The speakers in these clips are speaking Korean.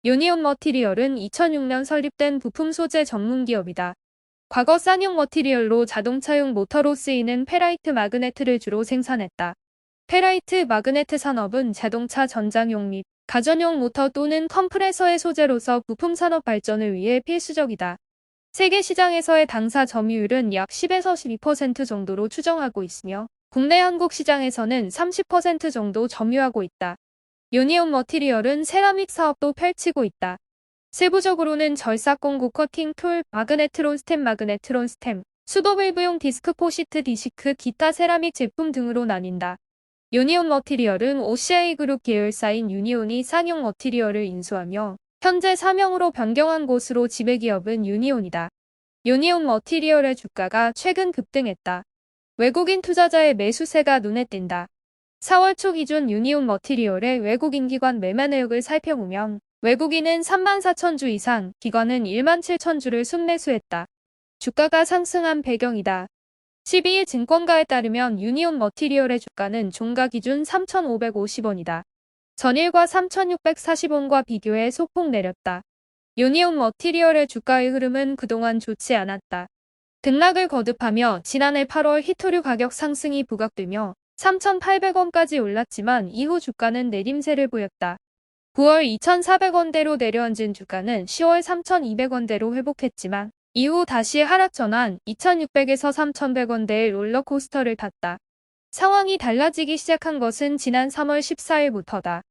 유니온 머티리얼은 2006년 설립된 부품 소재 전문 기업이다. 과거 쌍용 머티리얼로 자동차용 모터로 쓰이는 페라이트 마그네트를 주로 생산했다. 페라이트 마그네트 산업은 자동차 전장용 및 가전용 모터 또는 컴프레서의 소재로서 부품 산업 발전을 위해 필수적이다. 세계 시장에서의 당사 점유율은 약 10에서 12% 정도로 추정하고 있으며 국내 한국 시장에서는 30% 정도 점유하고 있다. 유니온 머티리얼은 세라믹 사업도 펼치고 있다. 세부적으로는 절삭 공구 커팅 툴, 마그네트론 스템, 수도 밸브용 디스크 포시트 디시크, 기타 세라믹 제품 등으로 나뉜다. 유니온 머티리얼은 OCI 그룹 계열사인 유니온이 쌍용 머티리얼을 인수하며 현재 사명으로 변경한 곳으로 지배기업은 유니온이다. 유니온 머티리얼의 주가가 최근 급등했다. 외국인 투자자의 매수세가 눈에 띈다. 4월 초 기준 유니온 머티리얼의 외국인 기관 매매 내역을 살펴보면 외국인은 34,000주 이상, 기관은 17,000주를 순매수했다. 주가가 상승한 배경이다. 12일 증권가에 따르면 유니온 머티리얼의 주가는 종가 기준 3,550원이다. 전일과 3,640원과 비교해 소폭 내렸다. 유니온 머티리얼의 주가의 흐름은 그동안 좋지 않았다. 등락을 거듭하며 지난해 8월 히토류 가격 상승이 부각되며 3,800원까지 올랐지만 이후 주가는 내림세를 보였다. 9월 2,400원대로 내려앉은 주가는 10월 3,200원대로 회복했지만 이후 다시 하락 전환 2,600에서 3,100원대의 롤러코스터를 탔다. 상황이 달라지기 시작한 것은 지난 3월 14일부터다.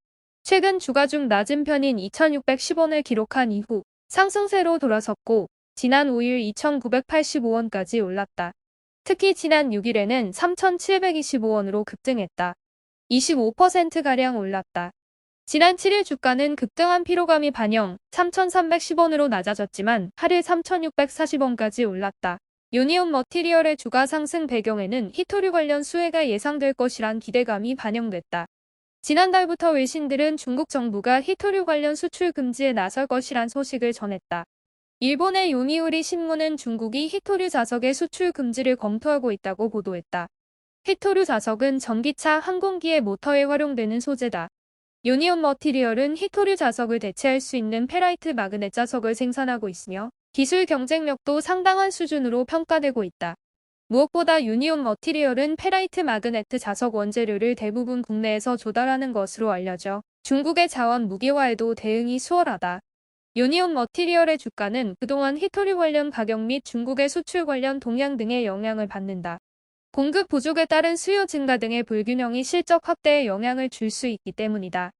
최근 주가 중 낮은 편인 2,610원을 기록한 이후 상승세로 돌아섰고 지난 5일 2,985원까지 올랐다. 특히 지난 6일에는 3,725원으로 급등했다. 25%가량 올랐다. 지난 7일 주가는 급등한 피로감이 반영 3,310원으로 낮아졌지만 8일 3,640원까지 올랐다. 유니온 머티리얼의 주가 상승 배경에는 히토류 관련 수혜가 예상될 것이란 기대감이 반영됐다. 지난달부터 외신들은 중국 정부가 히토류 관련 수출 금지에 나설 것이란 소식을 전했다. 일본의 요미우리 신문은 중국이 히토류 자석의 수출 금지를 검토하고 있다고 보도했다. 히토류 자석은 전기차, 항공기의 모터에 활용되는 소재다. 유니온 머티리얼은 히토류 자석을 대체할 수 있는 페라이트 마그넷 자석을 생산하고 있으며 기술 경쟁력도 상당한 수준으로 평가되고 있다. 무엇보다 유니온 머티리얼은 페라이트 마그네트 자석 원재료를 대부분 국내에서 조달하는 것으로 알려져 중국의 자원 무기화에도 대응이 수월하다. 유니온 머티리얼의 주가는 그동안 히토류 관련 가격 및 중국의 수출 관련 동향 등의 영향을 받는다. 공급 부족에 따른 수요 증가 등의 불균형이 실적 확대에 영향을 줄 수 있기 때문이다.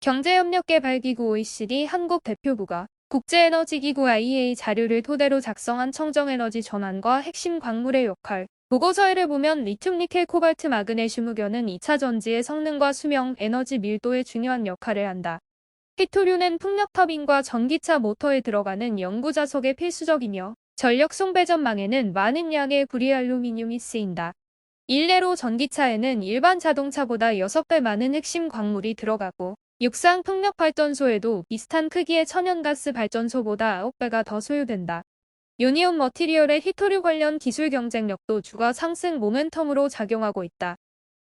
경제협력개발기구 OECD 한국 대표부가 국제에너지기구 IEA 자료를 토대로 작성한 청정에너지 전환과 핵심 광물의 역할 보고서를 보면 리튬, 니켈, 코발트, 마그네슘, 흑연은 2차 전지의 성능과 수명, 에너지 밀도에 중요한 역할을 한다. 히토류는 풍력 터빈과 전기차 모터에 들어가는 연구 자석에 필수적이며 전력 송배전망에는 많은 양의 구리알루미늄이 쓰인다. 일례로 전기차에는 일반 자동차보다 6배 많은 핵심 광물이 들어가고 육상 풍력 발전소에도 비슷한 크기의 천연가스 발전소보다 9배가 더 소요된다. 유니온 머티리얼의 히토류 관련 기술 경쟁력도 주가 상승 모멘텀으로 작용하고 있다.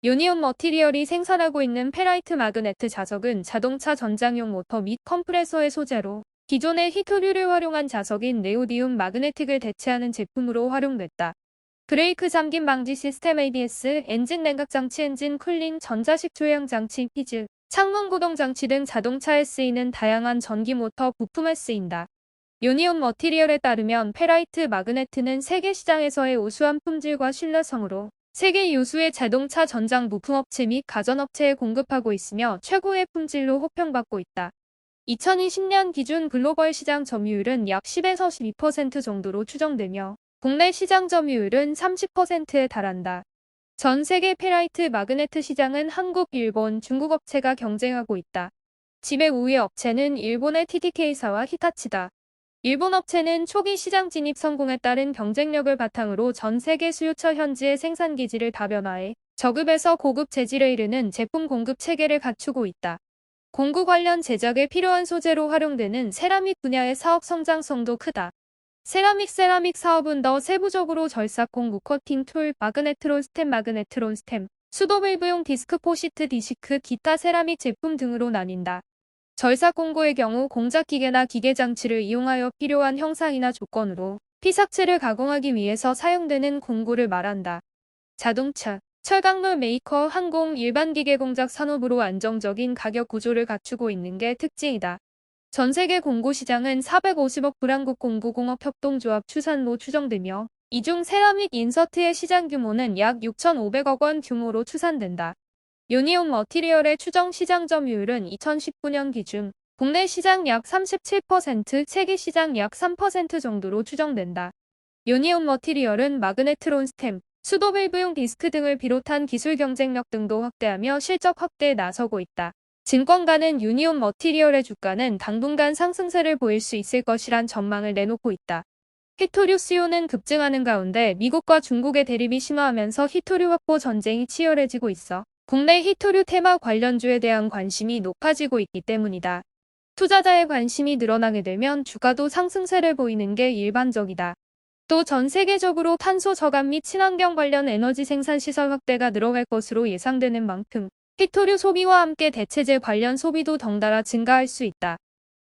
유니온 머티리얼이 생산하고 있는 페라이트 마그네트 자석은 자동차 전장용 모터 및 컴프레서의 소재로 기존의 히토류를 활용한 자석인 네오디움 마그네틱을 대체하는 제품으로 활용됐다. 브레이크 잠김 방지 시스템 ABS, 엔진 냉각 장치, 엔진 쿨링, 전자식 조향 장치, 히즈, 창문 구동 장치 등 자동차에 쓰이는 다양한 전기 모터 부품에 쓰인다. 유니온 머티리얼에 따르면 페라이트 마그네트는 세계 시장에서의 우수한 품질과 신뢰성으로 세계 유수의 자동차 전장 부품업체 및 가전업체에 공급하고 있으며 최고의 품질로 호평받고 있다. 2020년 기준 글로벌 시장 점유율은 약 10에서 12% 정도로 추정되며 국내 시장 점유율은 30%에 달한다. 전 세계 페라이트 마그네트 시장은 한국, 일본, 중국 업체가 경쟁하고 있다. 지배 우위 업체는 일본의 TDK사와 히타치다. 일본 업체는 초기 시장 진입 성공에 따른 경쟁력을 바탕으로 전 세계 수요처 현지의 생산 기지를 다변화해 저급에서 고급 재질에 이르는 제품 공급 체계를 갖추고 있다. 공구 관련 제작에 필요한 소재로 활용되는 세라믹 분야의 사업 성장성도 크다. 세라믹 사업은 더 세부적으로 절삭 공구 커팅 툴, 마그네트론 스템, 수도 밸브용 디스크 포시트 디시크, 기타 세라믹 제품 등으로 나뉜다. 절삭 공고의 경우 공작 기계나 기계 장치를 이용하여 필요한 형상이나 조건으로 피삭체를 가공하기 위해서 사용되는 공고를 말한다. 자동차, 철강물 메이커, 항공, 일반 기계 공작 산업으로 안정적인 가격 구조를 갖추고 있는 게 특징이다. 전 세계 공고 시장은 450억 불한국 공구공업 협동조합 추산로 추정되며 이 중 세라믹 인서트의 시장 규모는 약 6,500억 원 규모로 추산된다. 유니온 머티리얼의 추정 시장 점유율은 2019년 기준 국내 시장 약 37%, 세계 시장 약 3% 정도로 추정된다. 유니온 머티리얼은 마그네트론 스템, 수도 밸브용 디스크 등을 비롯한 기술 경쟁력 등도 확대하며 실적 확대에 나서고 있다. 증권가는 유니온 머티리얼의 주가는 당분간 상승세를 보일 수 있을 것이란 전망을 내놓고 있다. 히토류 수요는 급증하는 가운데 미국과 중국의 대립이 심화하면서 히토류 확보 전쟁이 치열해지고 있어 국내 히토류 테마 관련주에 대한 관심이 높아지고 있기 때문이다. 투자자의 관심이 늘어나게 되면 주가도 상승세를 보이는 게 일반적이다. 또 전 세계적으로 탄소 저감 및 친환경 관련 에너지 생산 시설 확대가 늘어갈 것으로 예상되는 만큼 히토류 소비와 함께 대체재 관련 소비도 덩달아 증가할 수 있다.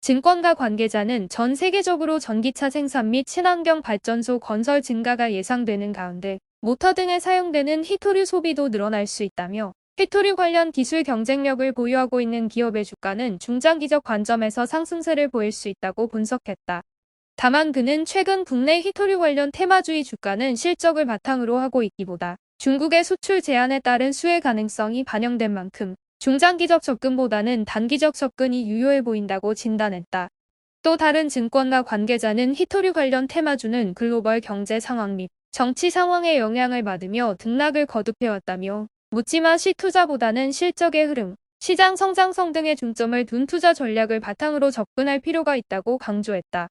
증권가 관계자는 전 세계적으로 전기차 생산 및 친환경 발전소 건설 증가가 예상되는 가운데 모터 등에 사용되는 히토류 소비도 늘어날 수 있다며 히토류 관련 기술 경쟁력을 보유하고 있는 기업의 주가는 중장기적 관점에서 상승세를 보일 수 있다고 분석했다. 다만 그는 최근 국내 히토류 관련 테마주의 주가는 실적을 바탕으로 하고 있기보다 중국의 수출 제한에 따른 수혜 가능성이 반영된 만큼 중장기적 접근보다는 단기적 접근이 유효해 보인다고 진단했다. 또 다른 증권가 관계자는 히토류 관련 테마주는 글로벌 경제 상황 및 정치 상황의 영향을 받으며 등락을 거듭해왔다며 묻지마 시 투자보다는 실적의 흐름, 시장 성장성 등의 중점을 둔 투자 전략을 바탕으로 접근할 필요가 있다고 강조했다.